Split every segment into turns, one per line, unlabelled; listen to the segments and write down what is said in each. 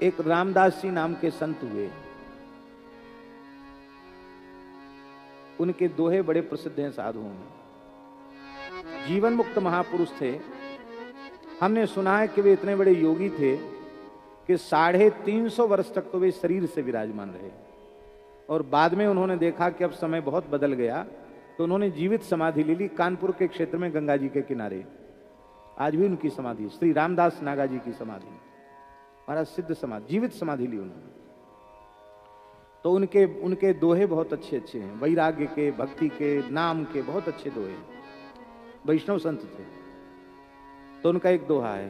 एक रामदास जी नाम के संत हुए, उनके दोहे बड़े प्रसिद्ध हैं साधुओं में। जीवन मुक्त महापुरुष थे। हमने सुना है कि वे इतने बड़े योगी थे कि 350 वर्ष तक तो वे शरीर से विराजमान रहे, और बाद में उन्होंने देखा कि अब समय बहुत बदल गया, तो उन्होंने जीवित समाधि ले ली कानपुर के क्षेत्र में गंगा जी के किनारे। आज भी उनकी समाधि, श्री रामदास नागा जी की समाधि, महाराज सिद्ध समाधि, जीवित समाधि ली उन्होंने। तो उनके दोहे बहुत अच्छे अच्छे हैं, वैराग्य के, भक्ति के, नाम के बहुत अच्छे दोहे हैं। वैष्णव संत थे। तो उनका एक दोहा है,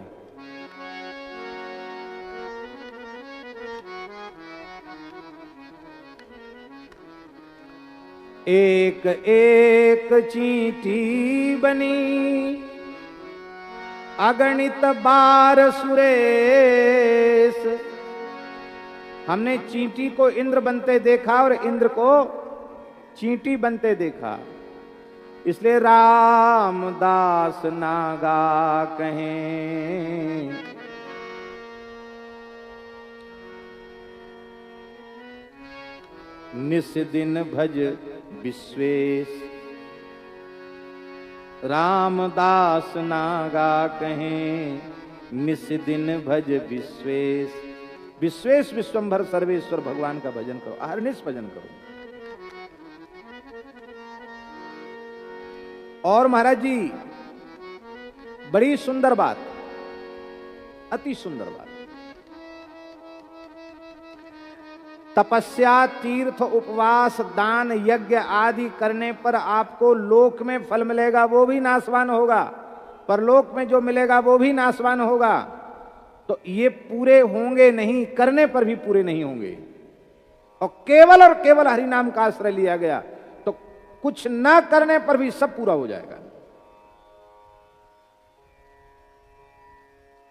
एक एक चींटी बनी अगणित बार सुरेश। हमने चींटी को इंद्र बनते देखा और इंद्र को चींटी बनते देखा, इसलिए रामदास नागा कहें। निस दिन भज विश्वेश, रामदास नागा कहें। निस दिन भज विश्वेश, विश्वेश विश्वंभर सर्वेश्वर भगवान का भजन करो, अहर्निश भजन करो। और महाराज जी बड़ी सुंदर बात, अति सुंदर बात, तपस्या, तीर्थ, उपवास, दान, यज्ञ आदि करने पर आपको लोक में फल मिलेगा, वो भी नाशवान होगा, परलोक में जो मिलेगा वो भी नाशवान होगा। तो ये पूरे होंगे नहीं, करने पर भी पूरे नहीं होंगे। और केवल हरि नाम का आश्रय लिया गया तो कुछ ना करने पर भी सब पूरा हो जाएगा।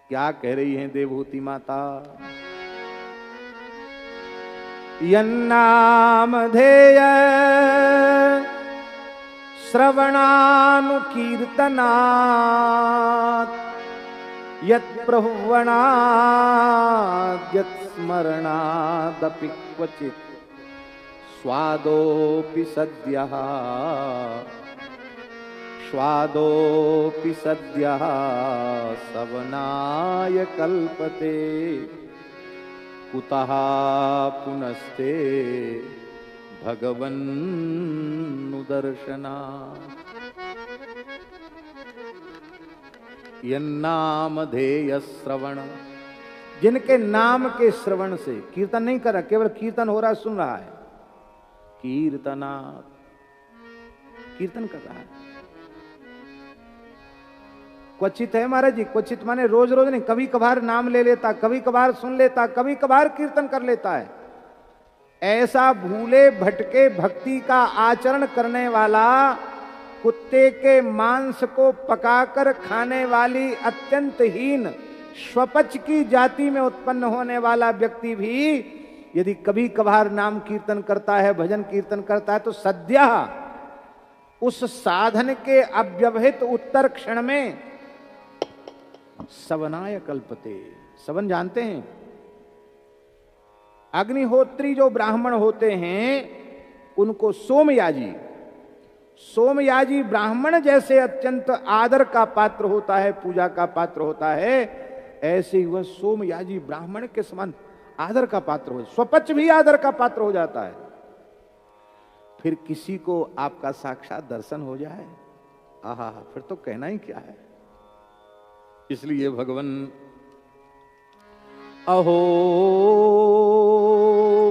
क्या कह रही हैं देवहूति माता? यन्नामधेय श्रवणानुकीर्तनात् यत्प्रहुवणात् यत्स्मरणादपि क्वचित् स्वादोऽपि सद्यः सवनाय कल्पते कुतः पुनस्ते भगवन्नुदर्शना। यन्नामधेय श्रवण, जिनके नाम के श्रवण से, कीर्तन नहीं कर रहा, केवल कीर्तन हो रहा, सुन रहा है, कीर्तनात्, कीर्तन कर रहा है। क्वचित है महाराज जी, क्वचित माने रोज रोज नहीं, कभी कभार नाम ले लेता, कभी कभार सुन लेता, कभी कभार कीर्तन कर लेता है। ऐसा भूले भटके भक्ति का आचरण करने वाला, कुत्ते के मांस को पकाकर खाने वाली अत्यंत हीन स्वपच की जाति में उत्पन्न होने वाला व्यक्ति भी यदि कभी कभार नाम कीर्तन करता है, भजन कीर्तन करता है, तो सद्य उस साधन के अव्यवहित उत्तर क्षण में सवनाय कल्पते। सवन जानते हैं? अग्निहोत्री जो ब्राह्मण होते हैं उनको सोमयाजी ब्राह्मण जैसे अत्यंत आदर का पात्र होता है, पूजा का पात्र होता है, ऐसे ही वह सोमयाजी ब्राह्मण के समान आदर का पात्र हो, स्वपच भी आदर का पात्र हो जाता है। फिर किसी को आपका साक्षात दर्शन हो जाए, आहा, फिर तो कहना ही क्या है। इसलिए भगवान अहो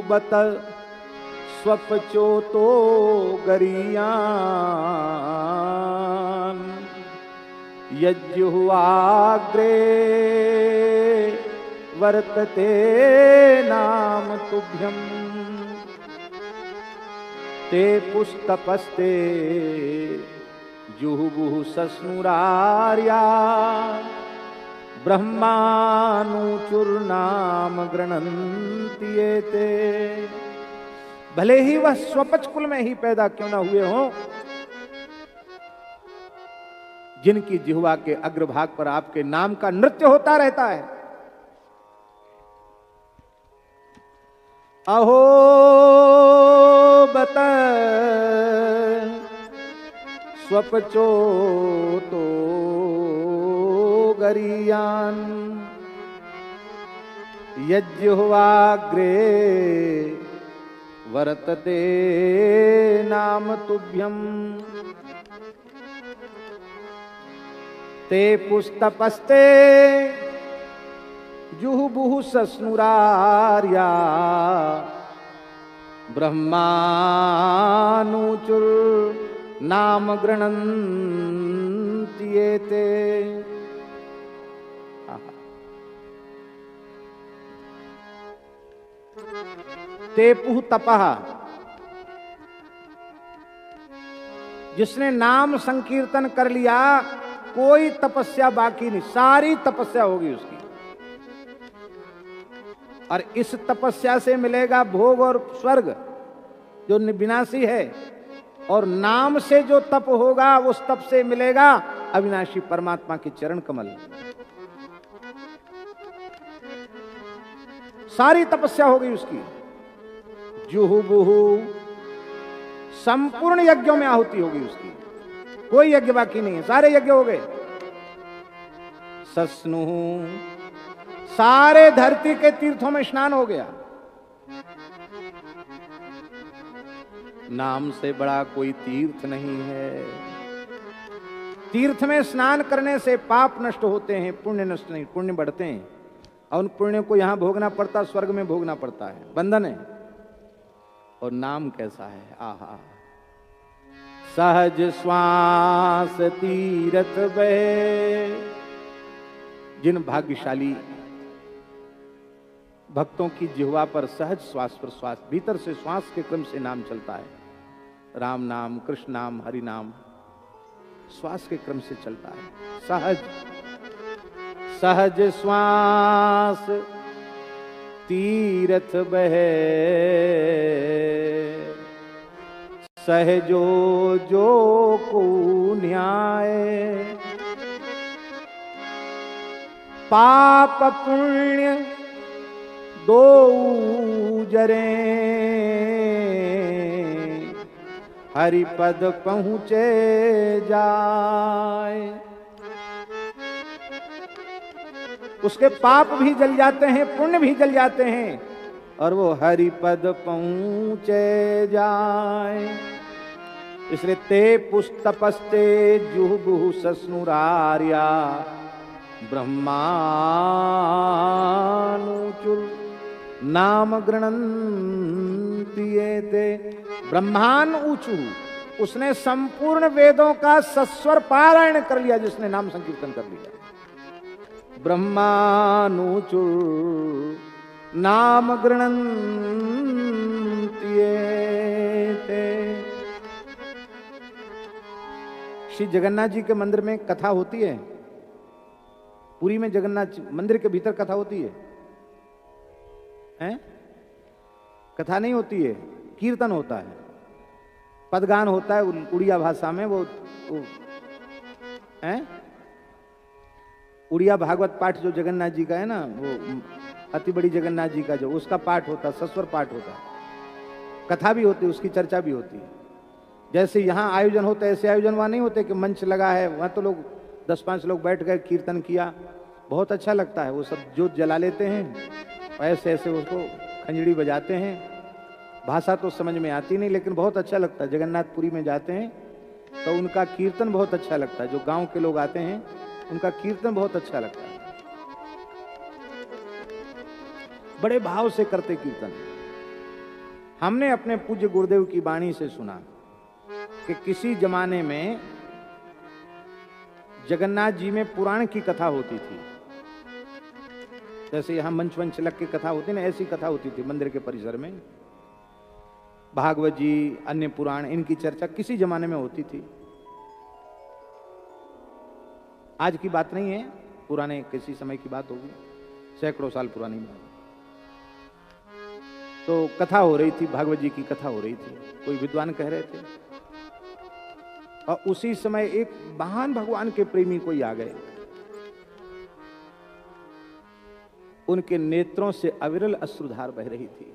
बत स्वपचो तो गरियान यज्जुहुआग्रे वर्तते नाम तुभ्यम ते पुस्तपस्ते जुहुबुहु सस्नुरार्या ब्रह्मानुचुर्नाम गृणन्ति एते। भले ही वह स्वपच कुल में ही पैदा क्यों ना हुए हों, जिनकी जिह्वा के अग्रभाग पर आपके नाम का नृत्य होता रहता है, अहो बत स्वपचो तो गरियान यज्ञ हुआग्रे वर्तते नाम तुभ्यम ते पुस्तपस्ते जुहुबुहु सस्नुरार्या ब्रह्मानुचुर नाम गृणन्ति एते। तेपुः तपः, जिसने नाम संकीर्तन कर लिया कोई तपस्या बाकी नहीं, सारी तपस्या होगी उसकी। और इस तपस्या से मिलेगा भोग और स्वर्ग जो विनाशी है, और नाम से जो तप होगा उस तप से मिलेगा अविनाशी परमात्मा के चरण कमल। सारी तपस्या हो गई उसकी। जुहुबुहु, संपूर्ण यज्ञों में आहुति होगी उसकी, कोई यज्ञ बाकी नहीं है, सारे यज्ञ हो गए। सस्नुहु, सारे धरती के तीर्थों में स्नान हो गया। नाम से बड़ा कोई तीर्थ नहीं है। तीर्थ में स्नान करने से पाप नष्ट होते हैं, पुण्य नष्ट नहीं, पुण्य बढ़ते हैं। और उन पुण्य को यहां भोगना पड़ता, स्वर्ग में भोगना पड़ता है, बंधन है। और नाम कैसा है, आहा। सहज श्वास तीरथ बहे, जिन भाग्यशाली भक्तों की जिह्वा पर सहज श्वास प्रश्वास, भीतर से श्वास के क्रम से नाम चलता है। राम नाम, कृष्ण नाम, हरि नाम श्वास के क्रम से चलता है। सहज सहज श्वास तीरथ बहे, सहजो जो को न्याय। पाप पुण्य दो जरे, हरिपद पहुँचे जाए। उसके पाप भी जल जाते हैं, पुण्य भी जल जाते हैं, और वो हरिपद पहुँचे जाए। इसलिए ते पुस्तपस्ते जुहुबुहु सस्नुरार्या ब्रह्मानुचुर नाम गृणन्ति एते। ब्रह्मान ऊंचू, उसने संपूर्ण वेदों का सस्वर पारायण कर लिया, जिसने नाम संकीर्तन कर लिया। ब्रह्मानुचुर नाम गृणन्ति एते। श्री जगन्नाथ जी के मंदिर में कथा होती है, पुरी में जगन्नाथ मंदिर के भीतर कथा होती है, हैं? कथा नहीं होती है, कीर्तन होता है, पदगान होता है उड़िया भाषा में। वो हैं? उड़िया भागवत पाठ जो जगन्नाथ जी का है ना, वो अति बड़ी जगन्नाथ जी का जो उसका पाठ होता है, सस्वर पाठ होता है, कथा भी होती है, उसकी चर्चा भी होती है। जैसे यहाँ आयोजन होता है ऐसे आयोजन वहाँ नहीं होते कि मंच लगा है, वहाँ तो लोग 10-5 लोग बैठ गए, कीर्तन किया, बहुत अच्छा लगता है। वो सब जोत जला लेते हैं, ऐसे ऐसे उसको खंजड़ी बजाते हैं। भाषा तो समझ में आती नहीं, लेकिन बहुत अच्छा लगता है। जगन्नाथपुरी में जाते हैं तो उनका कीर्तन बहुत अच्छा लगता है। जो गांव के लोग आते हैं उनका कीर्तन बहुत अच्छा लगता है, बड़े भाव से करते कीर्तन। हमने अपने पूज्य गुरुदेव की वाणी से सुना कि किसी जमाने में जगन्नाथ जी में पुराण की कथा होती थी, जैसे यहां मंच वंच लग के कथा होती ना, ऐसी कथा होती थी मंदिर के परिसर में। भागवत जी, अन्य पुराण, इनकी चर्चा किसी जमाने में होती थी। आज की बात नहीं है, पुराने किसी समय की बात होगी, सैकड़ों साल पुरानी बात। तो कथा हो रही थी, भागवत जी की कथा हो रही थी, कोई विद्वान कह रहे थे, और उसी समय एक महान भगवान के प्रेमी कोई आ गए। उनके नेत्रों से अविरल अश्रुधार बह रही थी।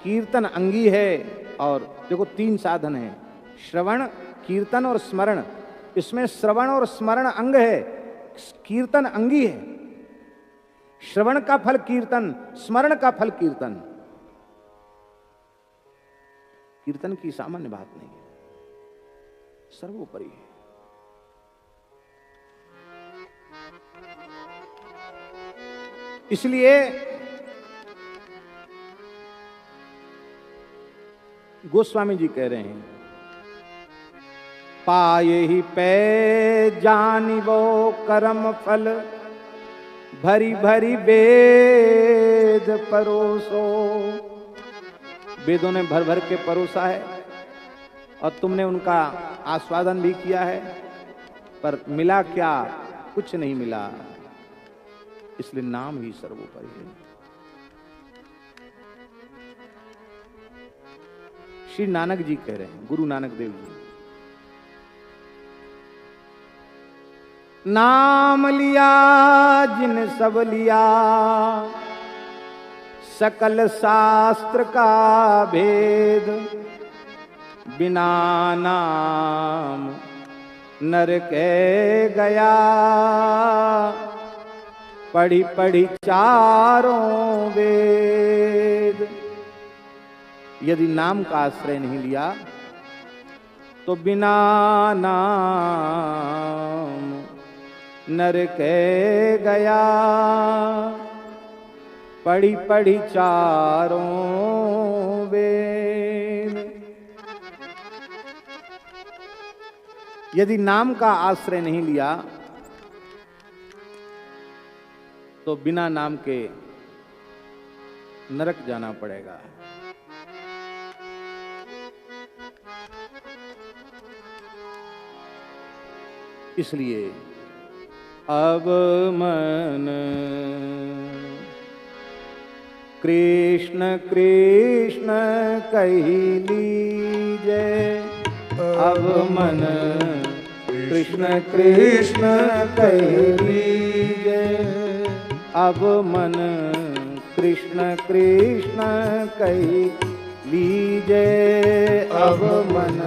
कीर्तन अंगी है। और देखो 3 साधन है, श्रवण, कीर्तन और स्मरण। इसमें श्रवण और स्मरण अंग है, कीर्तन अंगी है। श्रवण का फल कीर्तन, स्मरण का फल कीर्तन। कीर्तन की सामान्य बात नहीं है, सर्वोपरि है। इसलिए गोस्वामी जी कह रहे हैं, पाए ही पै जानिबो कर्म फल, भरी भरी वेद परोसो। वेदों ने भर भर के परोसा है और तुमने उनका आस्वादन भी किया है, पर मिला क्या? कुछ नहीं मिला। इसलिए नाम ही सर्वोपरि है। श्री नानक जी कह रहे हैं, गुरु नानक देव जी, नाम लिया जिन सब लिया, सकल शास्त्र का भेद, बिना नाम नर के गया, पढ़ी पढ़ी चारों वेद। यदि नाम का आश्रय नहीं लिया तो बिना नाम नर के गया, पढ़ी पढ़ी चारों वेद। यदि नाम का आश्रय नहीं लिया तो बिना नाम के नरक जाना पड़ेगा। इसलिए अब मन कृष्ण कृष्ण कही लीजे, अब मन कृष्ण कृष्ण कही लीजे, अब मन कृष्ण कृष्ण कही लीजे, अब मन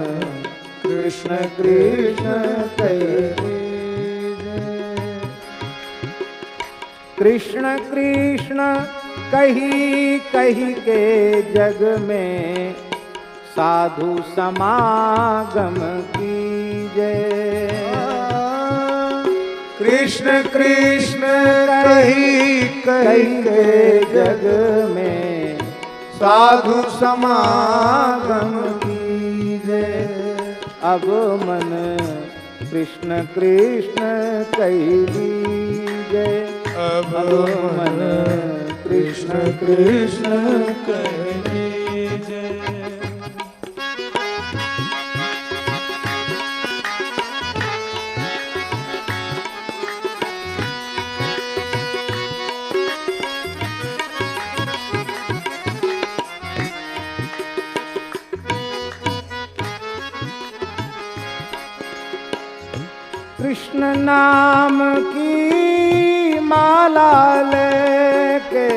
कृष्ण कृष्ण कही लीजे। कृष्ण कृष्ण कही कही के जग में साधु समागम कीजे।
कृष्ण कृष्ण कही कही के जग में साधु समागम कीजे,
अब मन कृष्ण कृष्ण कही लीजे, अब मन कृष्ण कृष्ण कही लीजे। कृष्ण नाम की माला लेके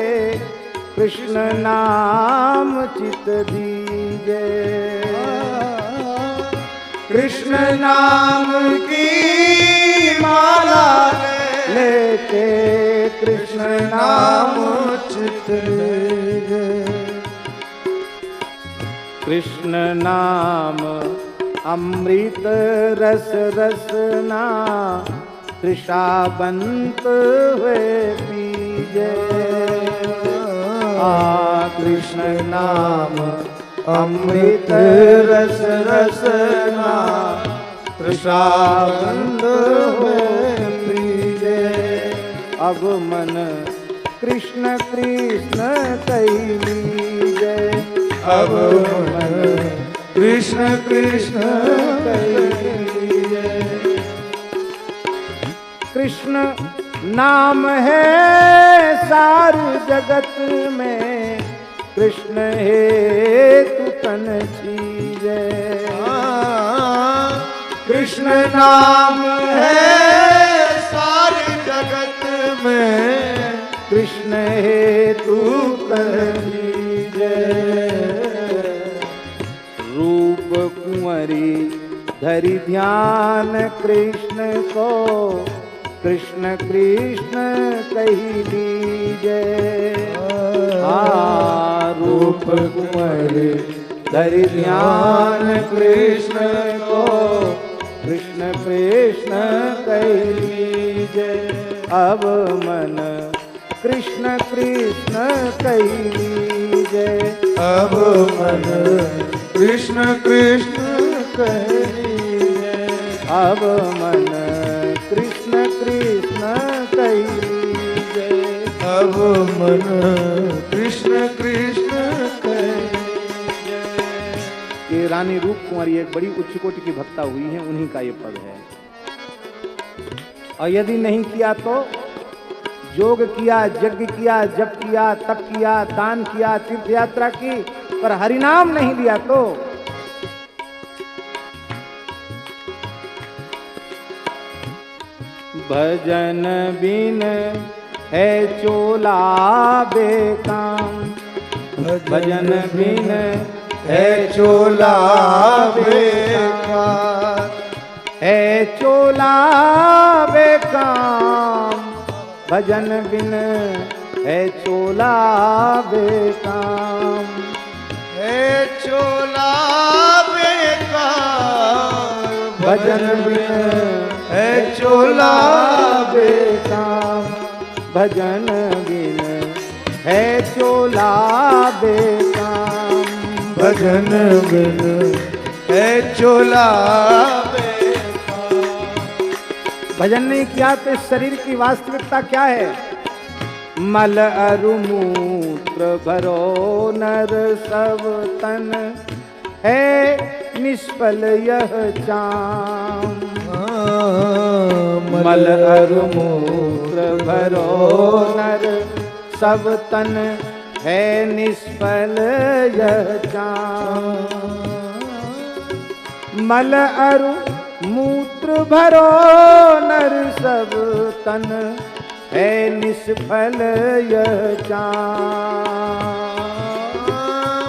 कृष्ण नाम चित दीजे।
कृष्ण नाम की माला
लेके कृष्ण नाम चित दीजे। कृष्ण नाम अमृत रस रसना, तृषाबंत हुए पीजे। कृष्ण नाम अमृत रस रसना, तृषाबंत हुए पीजे। अब मन कृष्ण कृष्ण कही लीजे, अब मन कृष्ण कृष्ण कही लीजे। कृष्ण नाम है सार जगत में, कृष्ण हेतु तन छीजे।
कृष्ण नाम है सारी जगत में,
कृष्ण हेतु तन छीजे। धरि ध्यान कृष्ण को, कृष्ण कृष्ण कही लीजे। रूप कुंवर धरि ध्यान कृष्ण को, कृष्ण कृष्ण कही लीजे। अब मन कृष्ण कृष्ण कही लीजे।
अब मन कृष्ण कृष्ण कही लीजे।
अब मन कृष्ण कृष्ण कही लीजे।
अब मन कृष्ण कृष्ण कही।
ये रानी रूप कुंवरी एक बड़ी उच्च कोटि की भक्ता हुई है, उन्हीं का ये पद है। और यदि नहीं किया तो योग किया, यज्ञ किया, जप किया, तप किया, दान किया, तीर्थ यात्रा की, पर हरिनाम नहीं लिया तो भजन बिन है चोला बेकाम। भजन बिन
है चोला बेकार।
है चोला बेकाम। भजन बिन है चोला बेकाम।
है चोला बेकार।
भजन बिन
है चोला
बेकाम। भजन बिन है चोला बेकाम।
भजन बिन है चोला।
भजन नहीं किया तो इस शरीर की वास्तविकता क्या है? मल अरु मूत्र भरो नर सब तन, है निष्फल यह चाम। मल अरु मूत्र भरो नर सब तन, है निष्फल यह चाम। मल अरु मूत्र भरो नर सब तन, है निष्फल यह चाम।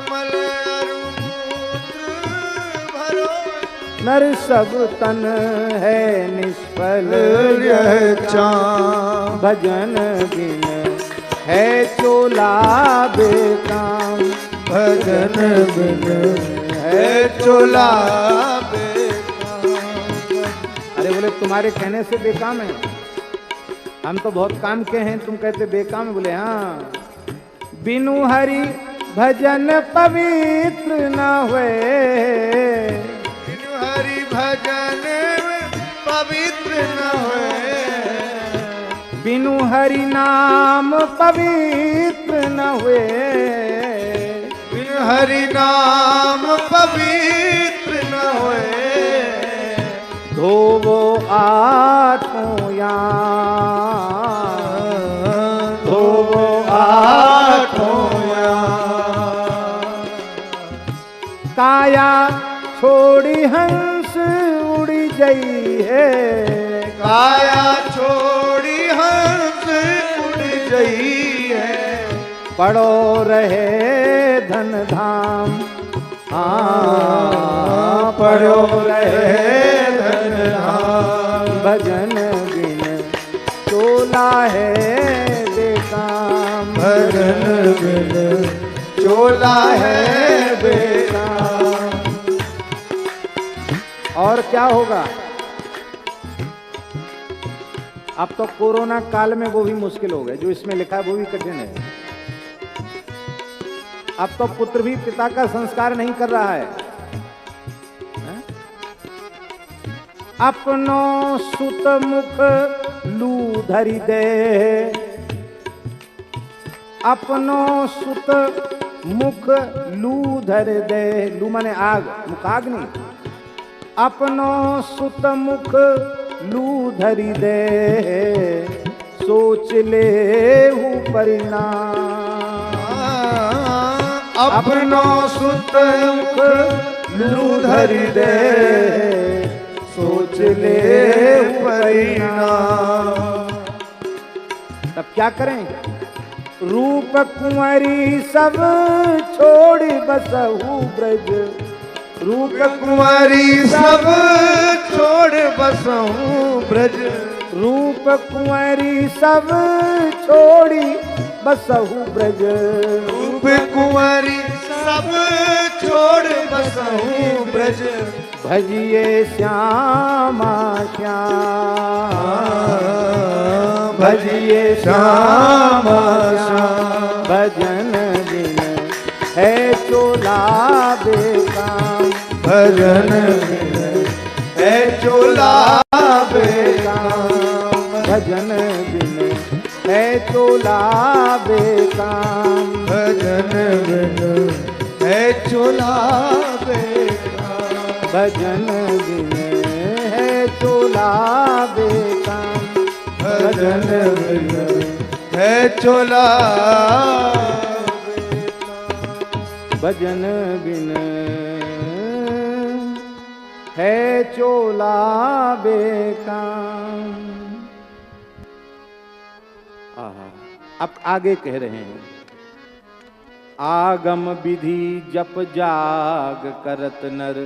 मल अरु मूत्र भरो
नर सब तन, है निष्फल
यह चाम।
भजन बिन है चोला बेकाम।
भजन बिन है चोला बेकार।
अरे बोले तुम्हारे कहने से बेकाम है, हम तो बहुत काम के हैं, तुम कहते बेकाम है। बोले हाँ, बिनु हरि भजन पवित्र न हुए।
बिनु हरि भजन पवित्र न हुए।
बिनु हरि नाम पवित्र न हुए।
बिनु हरि नाम पवित्र न हुए।
धोवो आठों याम। धोवो आठों याम। काया छोड़ी हंस उड़ी गई है।
काया छोड़ी हंस उड़ गई है।
पड़ो रहे धन धाम। हाँ पड़ो रहे धन धाम। भजन बिन चोला है बेकाम।
भजन बिन चोला है बेकार।
और क्या होगा? अब तो कोरोना काल में वो भी मुश्किल हो गया, जो इसमें लिखा है वो भी कठिन है। अब तो पुत्र भी पिता का संस्कार नहीं कर रहा है। अपनो सुत मुख लू धरि दे। अपनो सुत मुख लू धर दे। लू माने आग, मुख आग नहीं। अपनो सुत मुख लू धरि दे, सोच ले परिणाम।
अपनो सुत मुख लू धरि दे, सोच ले परिणाम।
तब क्या करें? रूप कुंवरी सब छोड़ बसहु ब्रज, रूप
कुंवारी सब छोड़ बसऊं ब्रज।
रूप कुंवरी सब छोड़ी बसहु ब्रज।
रूप कुंवारी सब छोड़ बसऊं ब्रज।
भजिए श्यामा श्याम,
भजिए श्यामा श्याम।
भजन बिन है चोला बेकाम।
भजन बिन है चोला बेकाम।
भजन बिन है चोला बेकाम।
भजन बिन है चोला बेकाम।
भजन बिन है चोला बेकाम।
भजन बिन है चोला।
भजन बिन है चोला बेकाम। आहा, अब आगे कह रहे हैं, आगम विधि जप जाग करत नर,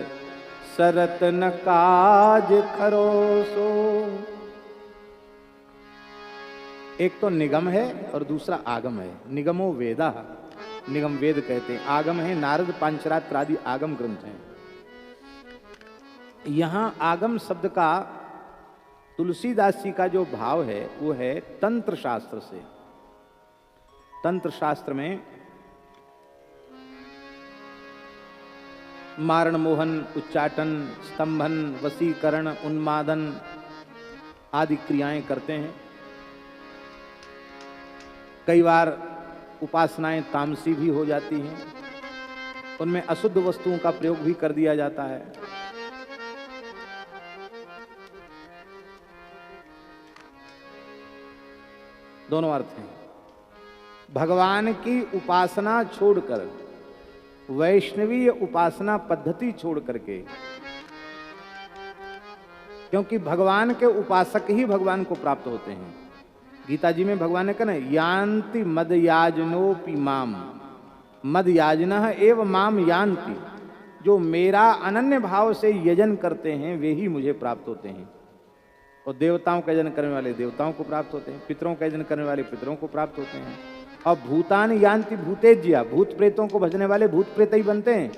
सरत न काज खरो सो। एक तो निगम है और दूसरा आगम है। निगमो वेदा, निगम वेद कहते हैं। आगम है नारद पांचरात्र आदि आगम ग्रंथ हैं। यहां आगम शब्द का तुलसीदास जी का जो भाव है वो है तंत्र शास्त्र से। तंत्र शास्त्र में मारण मोहन, उच्चाटन, स्तंभन, वशीकरण, उन्मादन आदि क्रियाएं करते हैं। कई बार उपासनाएं तामसी भी हो जाती हैं, उनमें अशुद्ध वस्तुओं का प्रयोग भी कर दिया जाता है। दोनों अर्थ हैं। भगवान की उपासना छोड़कर, वैष्णवीय उपासना पद्धति छोड़ करके, क्योंकि भगवान के उपासक ही भगवान को प्राप्त होते हैं। गीता जी में भगवान ने कहा ना, यान्ति मद याजनोपि माम, मद याजनः एव माम यान्ति। जो मेरा अनन्य भाव से यजन करते हैं वे ही मुझे प्राप्त होते हैं। और देवताओं का यजन करने वाले देवताओं को प्राप्त होते हैं, पितरों का यजन करने वाले पितरों को प्राप्त होते हैं। और भूतान यान्ति भूतेज्या, भूत प्रेतों को भजने वाले भूत प्रेत ही बनते हैं।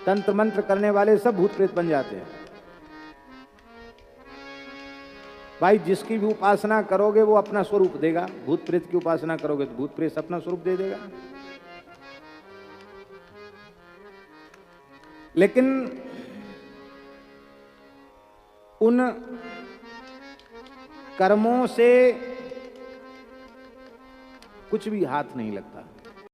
तंत्र मंत्र करने वाले सब भूत प्रेत बन जाते हैं। भाई जिसकी भी उपासना करोगे वो अपना स्वरूप देगा। भूत प्रेत की उपासना करोगे तो भूत प्रेत अपना स्वरूप दे देगा। लेकिन उन कर्मों से कुछ भी हाथ नहीं लगता।